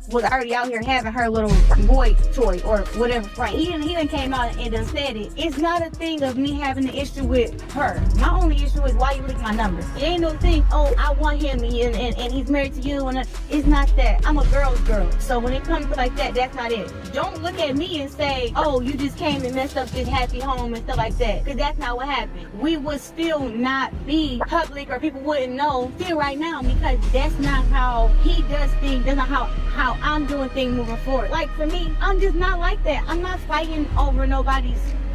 was already out here having her little boy toy or whatever. Right? He didn't came out and done said it. It's not a thing of me having an issue with her. My only issue is why you leak my numbers. It ain't no thing, oh, I want him and he's married to you, and it's not that. I'm a girl's girl. So when it comes to like that, that's not it. Don't look at me and say, oh, you just came and messed up this happy home and stuff like that. Because that's not what happened. We would still not be public, or people wouldn't know still right now, because that's not how he does things. That's not how I'm doing things moving forward. Like for me, I'm just not like that. I'm not fighting over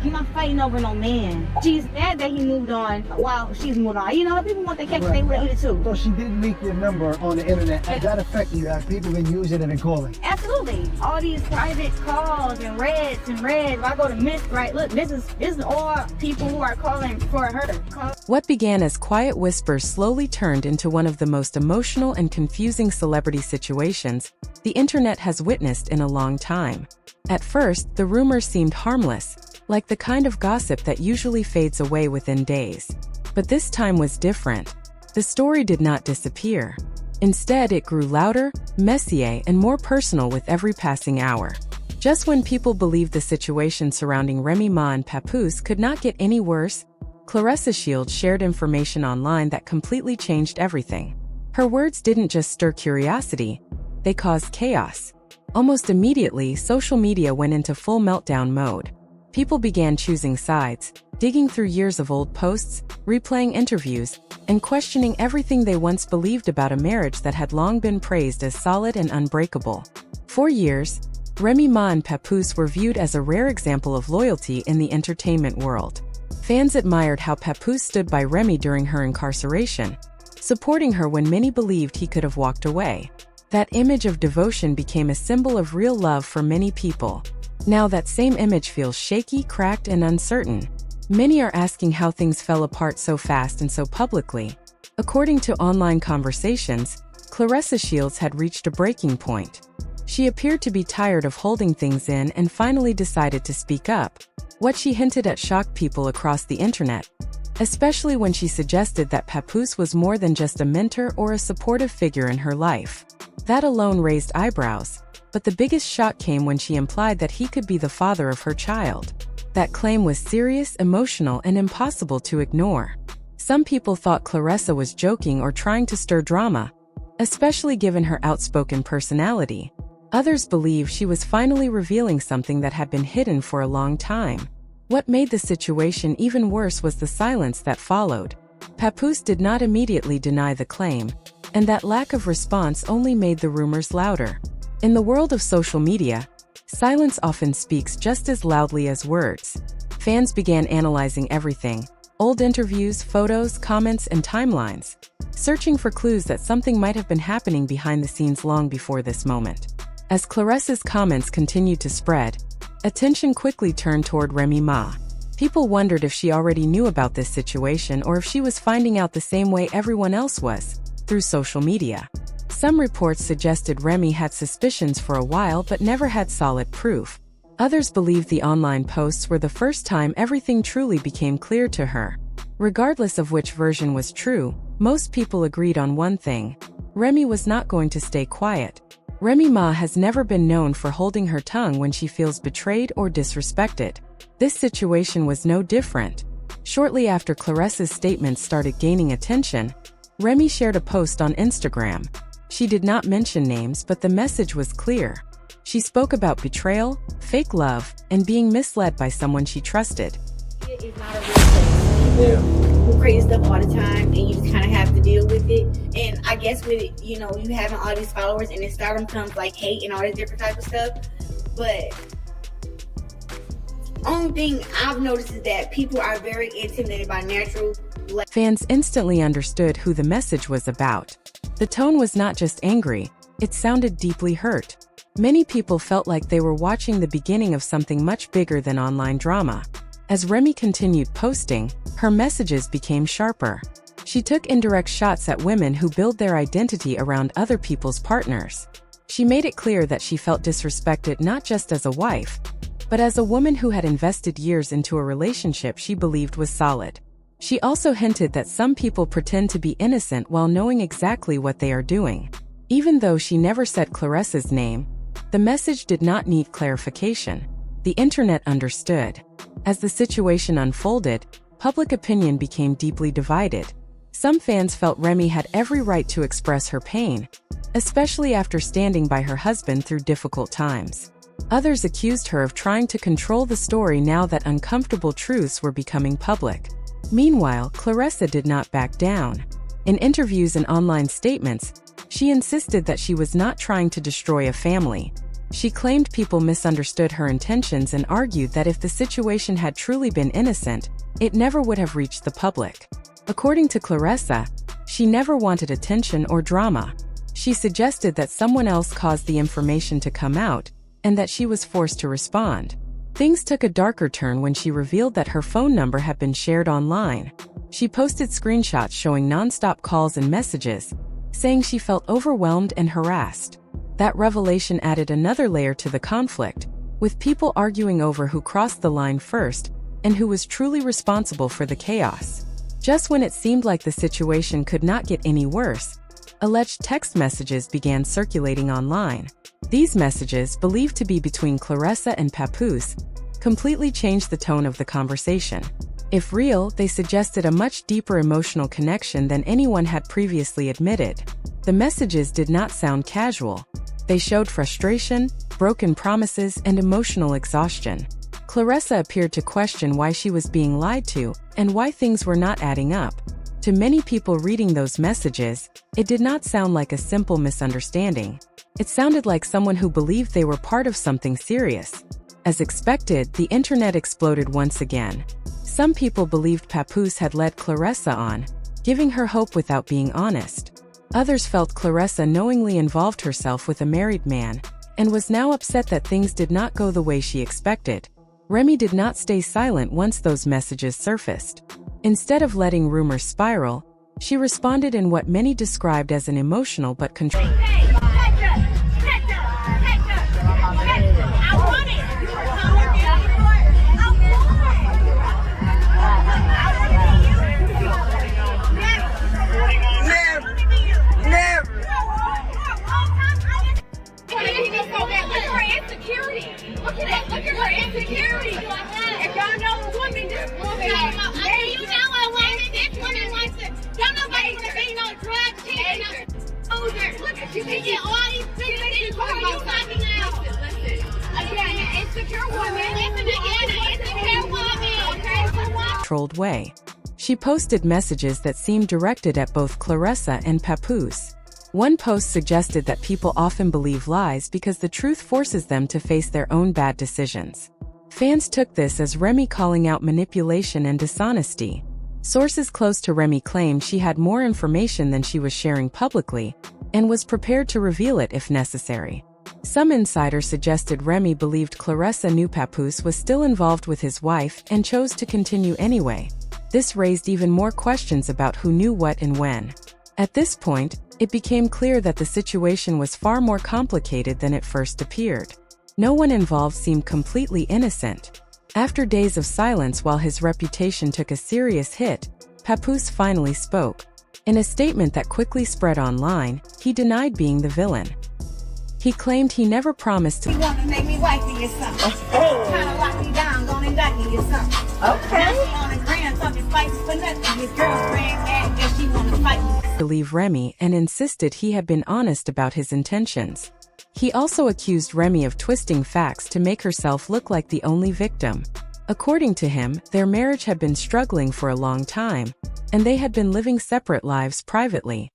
I'm not fighting over no man. She's mad that he moved on while she's moved on. You know, people want their cake, they with it too. So she did leak your number on the internet. Has that affect you? Have people been using it and calling? Absolutely. All these private calls and reds. If I go to Miss, right, look, this is all people who are calling for her. What began as quiet whispers slowly turned into one of the most emotional and confusing celebrity situations the internet has witnessed in a long time. At first, the rumors seemed harmless, like the kind of gossip that usually fades away within days. But this time was different. The story did not disappear. Instead, it grew louder, messier, and more personal with every passing hour. Just when people believed the situation surrounding Remy Ma and Papoose could not get any worse, Claressa Shields shared information online that completely changed everything. Her words didn't just stir curiosity, they caused chaos. Almost immediately, social media went into full meltdown mode. People began choosing sides, digging through years of old posts, replaying interviews, and questioning everything they once believed about a marriage that had long been praised as solid and unbreakable. For years, Remy Ma and Papoose were viewed as a rare example of loyalty in the entertainment world. Fans admired how Papoose stood by Remy during her incarceration, supporting her when many believed he could have walked away. That image of devotion became a symbol of real love for many people. Now that same image feels shaky, cracked, and uncertain. Many are asking how things fell apart so fast and so publicly. According to online conversations, Claressa Shields had reached a breaking point. She appeared to be tired of holding things in and finally decided to speak up. What she hinted at shocked people across the internet, especially when she suggested that Papoose was more than just a mentor or a supportive figure in her life. That alone raised eyebrows, but the biggest shock came when she implied that he could be the father of her child. That claim was serious, emotional, and impossible to ignore. Some people thought Claressa was joking or trying to stir drama, especially given her outspoken personality. Others believed she was finally revealing something that had been hidden for a long time. What made the situation even worse was the silence that followed. Papoose did not immediately deny the claim, and that lack of response only made the rumors louder. In the world of social media, silence often speaks just as loudly as words. Fans began analyzing everything: old interviews, photos, comments, and timelines, searching for clues that something might have been happening behind the scenes long before this moment. As Claressa's comments continued to spread, attention quickly turned toward Remy Ma. People wondered if she already knew about this situation or if she was finding out the same way everyone else was, through social media. Some reports suggested Remy had suspicions for a while but never had solid proof. Others believed the online posts were the first time everything truly became clear to her. Regardless of which version was true, most people agreed on one thing: Remy was not going to stay quiet. Remy Ma has never been known for holding her tongue when she feels betrayed or disrespected. This situation was no different. Shortly after Claressa's statements started gaining attention, Remy shared a post on Instagram. She did not mention names, but the message was clear. She spoke about betrayal, fake love, and being misled by someone she trusted. It's not a real place. People crazy stuff all the time, and you just kind of have to deal with it. And I guess with it, you know, you having all these followers, and then stardom comes like hate and all this different type of stuff. But only thing I've noticed is that people are very intimidated by natural. Fans instantly understood who the message was about. The tone was not just angry, it sounded deeply hurt. Many people felt like they were watching the beginning of something much bigger than online drama. As Remy continued posting, her messages became sharper. She took indirect shots at women who build their identity around other people's partners. She made it clear that she felt disrespected not just as a wife, but as a woman who had invested years into a relationship she believed was solid. She also hinted that some people pretend to be innocent while knowing exactly what they are doing. Even though she never said Claressa's name, the message did not need clarification. The internet understood. As the situation unfolded, public opinion became deeply divided. Some fans felt Remy had every right to express her pain, especially after standing by her husband through difficult times. Others accused her of trying to control the story now that uncomfortable truths were becoming public. Meanwhile, Claressa did not back down. In interviews and online statements, she insisted that she was not trying to destroy a family. She claimed people misunderstood her intentions and argued that if the situation had truly been innocent, it never would have reached the public. According to Claressa, she never wanted attention or drama. She suggested that someone else caused the information to come out, and that she was forced to respond. Things took a darker turn when she revealed that her phone number had been shared online. She posted screenshots showing non-stop calls and messages, saying she felt overwhelmed and harassed. That revelation added another layer to the conflict, with people arguing over who crossed the line first and who was truly responsible for the chaos. Just when it seemed like the situation could not get any worse, alleged text messages began circulating online. These messages, believed to be between Claressa and Papoose, completely changed the tone of the conversation. If real, they suggested a much deeper emotional connection than anyone had previously admitted. The messages did not sound casual. They showed frustration, broken promises, and emotional exhaustion. Claressa appeared to question why she was being lied to and why things were not adding up. To many people reading those messages, it did not sound like a simple misunderstanding. It sounded like someone who believed they were part of something serious. As expected, the internet exploded once again. Some people believed Papoose had led Claressa on, giving her hope without being honest. Others felt Claressa knowingly involved herself with a married man, and was now upset that things did not go the way she expected. Remy did not stay silent once those messages surfaced. Instead of letting rumors spiral, she responded in what many described as an emotional but controlled. Controlled way. She posted messages that seemed directed at both Claressa and Papoose. One post suggested that people often believe lies because the truth forces them to face their own bad decisions. Fans took this as Remy calling out manipulation and dishonesty. Sources close to Remy claimed she had more information than she was sharing publicly, and was prepared to reveal it if necessary. Some insiders suggested Remy believed Claressa knew Papoose was still involved with his wife and chose to continue anyway. This raised even more questions about who knew what and when. At this point, it became clear that the situation was far more complicated than it first appeared. No one involved seemed completely innocent. After days of silence while his reputation took a serious hit, Papoose finally spoke. In a statement that quickly spread online, he denied being the villain. He claimed he never promised to— You want to make me wife for your son. Oh. Trying to lock me down, gonna indict me your son. Okay. Now she on the ground talking spicy for nothing. His girlfriend mad because she want to fight me. Believe Remy and insisted he had been honest about his intentions. He also accused Remy of twisting facts to make herself look like the only victim. According to him, their marriage had been struggling for a long time, and they had been living separate lives privately.